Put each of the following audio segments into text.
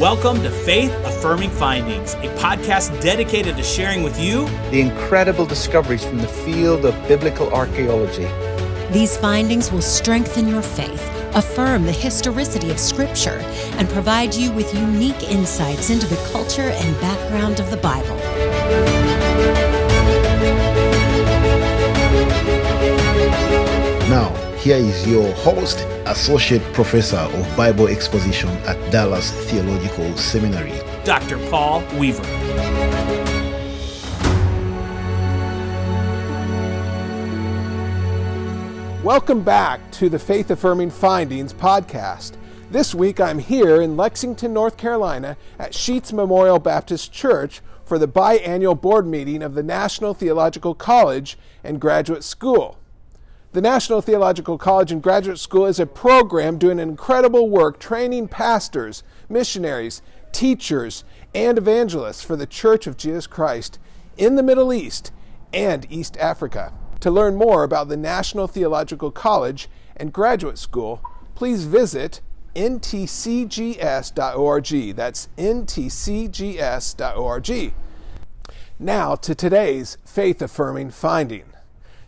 Welcome to Faith Affirming Findings, a podcast dedicated to sharing with you the incredible discoveries from the field of biblical archaeology. These findings will strengthen your faith, affirm the historicity of Scripture, and provide you with unique insights into the culture and background of the Bible. Now, here is your host, Associate Professor of Bible Exposition at Dallas Theological Seminary, Dr. Paul Weaver. Welcome back to the Faith Affirming Findings podcast. This week I'm here in Lexington, North Carolina at Sheets Memorial Baptist Church for the biannual board meeting of the National Theological College and Graduate School. The National Theological College and Graduate School is a program doing incredible work training pastors, missionaries, teachers, and evangelists for the Church of Jesus Christ in the Middle East and East Africa. To learn more about the National Theological College and Graduate School, please visit ntcgs.org. That's ntcgs.org. Now to today's faith-affirming finding.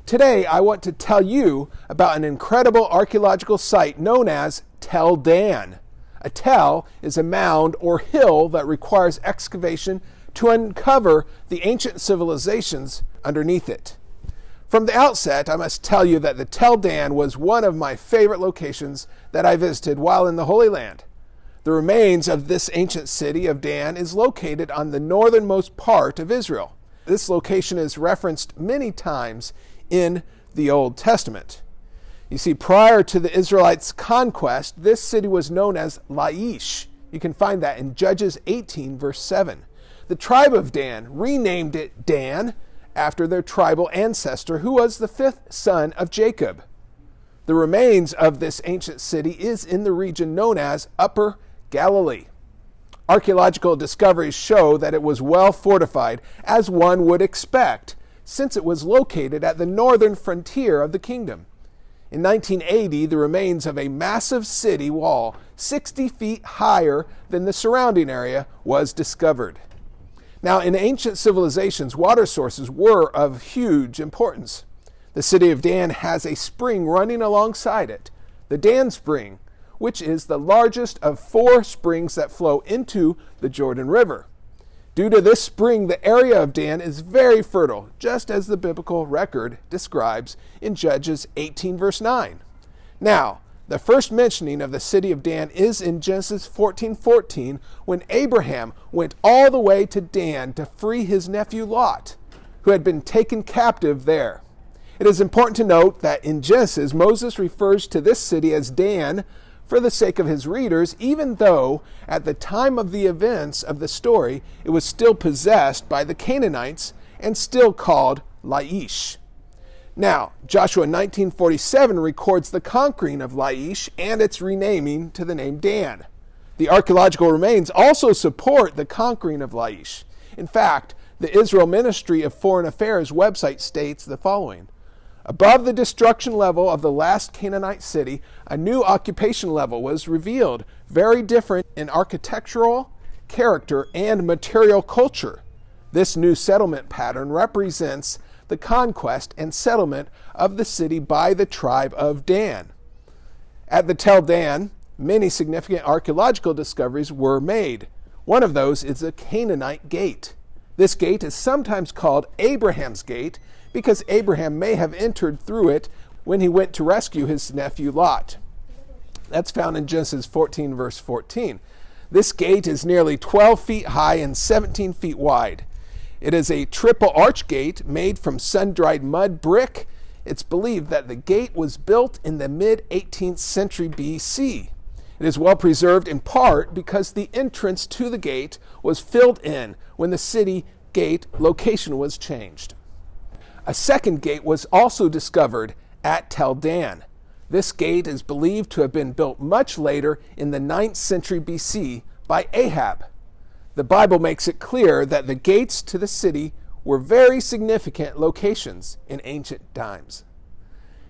Today, I want to tell you about an incredible archaeological site known as Tel Dan. A tel is a mound or hill that requires excavation to uncover the ancient civilizations underneath it. From the outset, I must tell you that the Tel Dan was one of my favorite locations that I visited while in the Holy Land. The remains of this ancient city of Dan is located on the northernmost part of Israel. This location is referenced many times in the Old Testament. You see, prior to the Israelites' conquest, this city was known as Laish. You can find that in Judges 18, verse 7. The tribe of Dan renamed it Dan after their tribal ancestor, who was the fifth son of Jacob. The remains of this ancient city is in the region known as Upper Galilee. Archaeological discoveries show that it was well fortified, as one would expect, since it was located at the northern frontier of the kingdom. In 1980, the remains of a massive city wall 60 feet higher than the surrounding area was discovered. Now, in ancient civilizations, water sources were of huge importance. The city of Dan has a spring running alongside it, the Dan Spring, which is the largest of 4 springs that flow into the Jordan River. Due to this spring, the area of Dan is very fertile, just as the biblical record describes in Judges 18, verse 9. Now, the first mentioning of the city of Dan is in Genesis 14:14, when Abraham went all the way to Dan to free his nephew Lot, who had been taken captive there. It is important to note that in Genesis, Moses refers to this city as Dan for the sake of his readers, even though at the time of the events of the story, it was still possessed by the Canaanites and still called Laish. Now, Joshua 19:47 records the conquering of Laish and its renaming to the name Dan. The archaeological remains also support the conquering of Laish. In fact, the Israel Ministry of Foreign Affairs website states the following: above the destruction level of the last Canaanite city, a new occupation level was revealed, very different in architectural, character, and material culture. This new settlement pattern represents the conquest and settlement of the city by the tribe of Dan. At the Tel Dan, many significant archaeological discoveries were made. One of those is the Canaanite Gate. This gate is sometimes called Abraham's Gate because Abraham may have entered through it when he went to rescue his nephew Lot. That's found in Genesis 14, verse 14. This gate is nearly 12 feet high and 17 feet wide. It is a triple arch gate made from sun-dried mud brick. It's believed that the gate was built in the mid-18th century BC. It is well preserved in part because the entrance to the gate was filled in when the city gate location was changed. A second gate was also discovered at Tel Dan. This gate is believed to have been built much later in the 9th century BC by Ahab. The Bible makes it clear that the gates to the city were very significant locations in ancient times.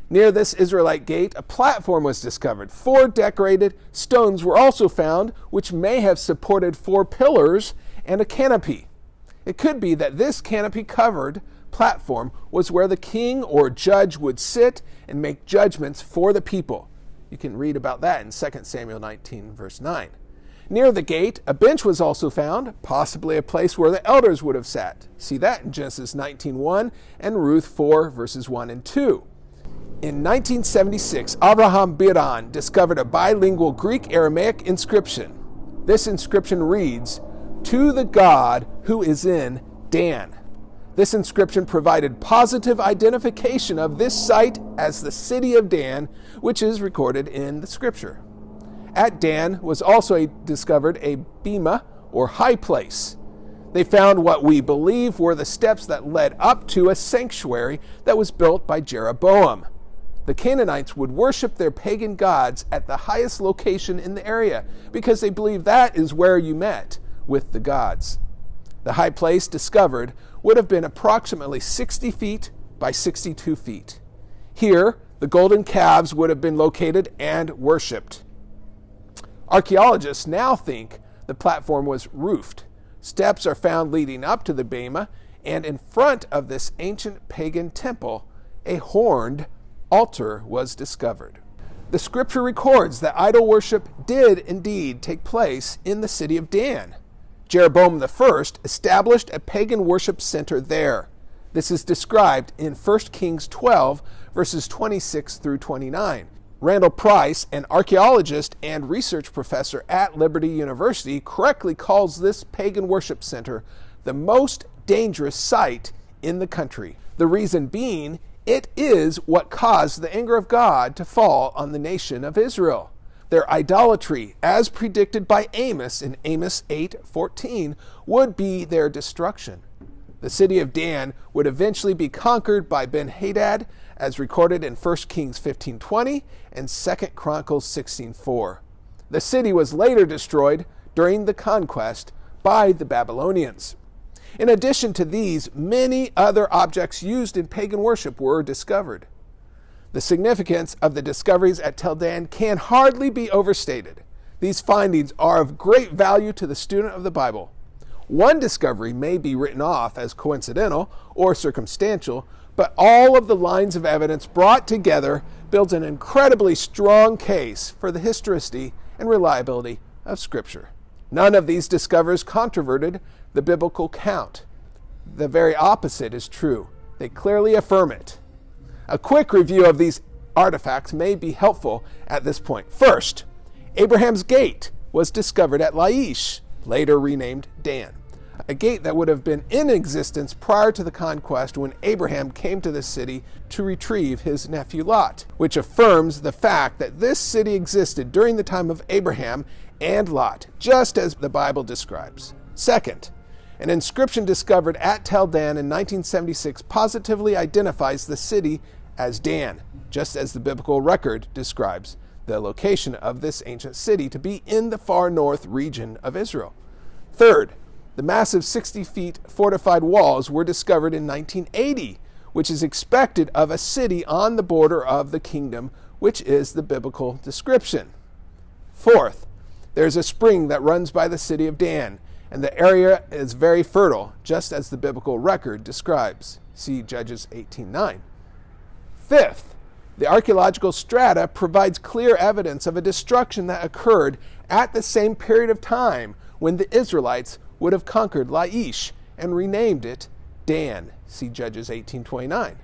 Near this Israelite gate, a platform was discovered. 4 decorated stones were also found, which may have supported 4 pillars and a canopy. It could be that this canopy-covered platform was where the king or judge would sit and make judgments for the people. You can read about that in 2 Samuel 19, verse 9. Near the gate, a bench was also found, possibly a place where the elders would have sat. See that in Genesis 19:1 and Ruth 4, verses 1 and 2. In 1976, Avraham Biran discovered a bilingual Greek-Aramaic inscription. This inscription reads, "To the God who is in Dan." This inscription provided positive identification of this site as the city of Dan, which is recorded in the scripture. At Dan was also discovered a bema, or high place. They found what we believe were the steps that led up to a sanctuary that was built by Jeroboam. The Canaanites would worship their pagan gods at the highest location in the area because they believed that is where you met with the gods. The high place discovered would have been approximately 60 feet by 62 feet. Here, the golden calves would have been located and worshipped. Archaeologists now think the platform was roofed. Steps are found leading up to the bema, and in front of this ancient pagan temple, a horned altar was discovered. The scripture records that idol worship did indeed take place in the city of Dan. Jeroboam I established a pagan worship center there. This is described in 1 Kings 12, verses 26 through 29. Randall Price, an archaeologist and research professor at Liberty University, correctly calls this pagan worship center the most dangerous site in the country. The reason being, it is what caused the anger of God to fall on the nation of Israel. Their idolatry, as predicted by Amos in Amos 8:14, would be their destruction. The city of Dan would eventually be conquered by Ben-Hadad, as recorded in 1 Kings 15:20 and 2 Chronicles 16:4. The city was later destroyed during the conquest by the Babylonians. In addition to these, many other objects used in pagan worship were discovered. The significance of the discoveries at Tel Dan can hardly be overstated. These findings are of great value to the student of the Bible. One discovery may be written off as coincidental or circumstantial, but all of the lines of evidence brought together builds an incredibly strong case for the historicity and reliability of Scripture. None of these discoveries controverted the biblical count. The very opposite is true. They clearly affirm it. A quick review of these artifacts may be helpful at this point. First, Abraham's gate was discovered at Laish, later renamed Dan, a gate that would have been in existence prior to the conquest when Abraham came to this city to retrieve his nephew Lot, which affirms the fact that this city existed during the time of Abraham and Lot, just as the Bible describes. Second, an inscription discovered at Tel Dan in 1976 positively identifies the city as Dan, just as the biblical record describes the location of this ancient city to be in the far north region of Israel. Third, the massive 60 feet fortified walls were discovered in 1980, which is expected of a city on the border of the kingdom, which is the biblical description. Fourth, there's a spring that runs by the city of Dan, and the area is very fertile, just as the biblical record describes. See Judges 18:9. Fifth, the archaeological strata provides clear evidence of a destruction that occurred at the same period of time when the Israelites would have conquered Laish and renamed it Dan. See Judges 18:29.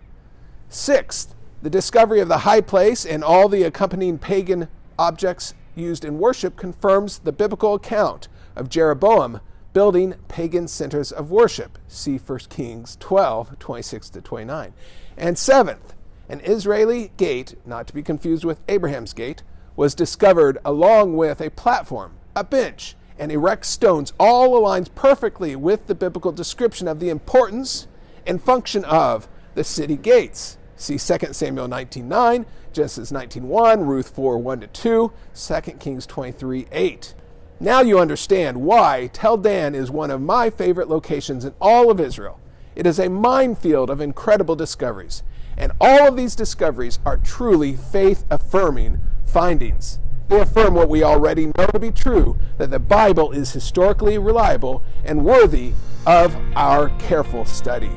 Sixth, the discovery of the high place and all the accompanying pagan objects used in worship confirms the biblical account of Jeroboam building pagan centers of worship. See 1 Kings 12:26-29. And seventh, an Israeli gate, not to be confused with Abraham's gate, was discovered along with a platform, a bench, and erect stones, all aligns perfectly with the biblical description of the importance and function of the city gates. See 2 Samuel 19:9, Genesis 19:1, Ruth 4:1-2, 2 Kings 23:8. Now you understand why Tel Dan is one of my favorite locations in all of Israel. It is a minefield of incredible discoveries. And all of these discoveries are truly faith-affirming findings. They affirm what we already know to be true, that the Bible is historically reliable and worthy of our careful study.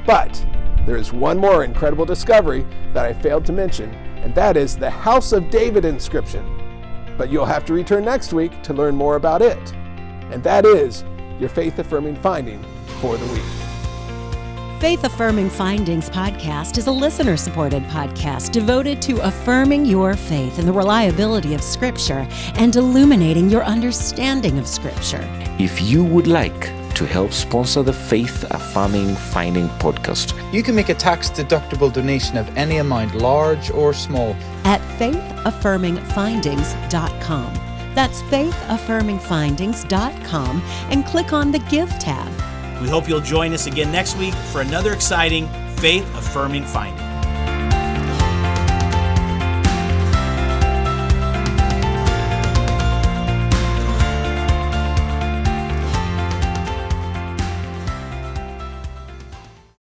But there is one more incredible discovery that I failed to mention, and that is the House of David inscription. But you'll have to return next week to learn more about it. And that is your faith-affirming finding for the week. Faith Affirming Findings podcast is a listener-supported podcast devoted to affirming your faith in the reliability of Scripture and illuminating your understanding of Scripture. If you would like to help sponsor the Faith Affirming Finding podcast, You can make a tax-deductible donation of any amount, large or small, at faithaffirmingfindings.com. That's faithaffirmingfindings.com and click on the Give tab. We hope you'll join us again next week for another exciting faith-affirming finding.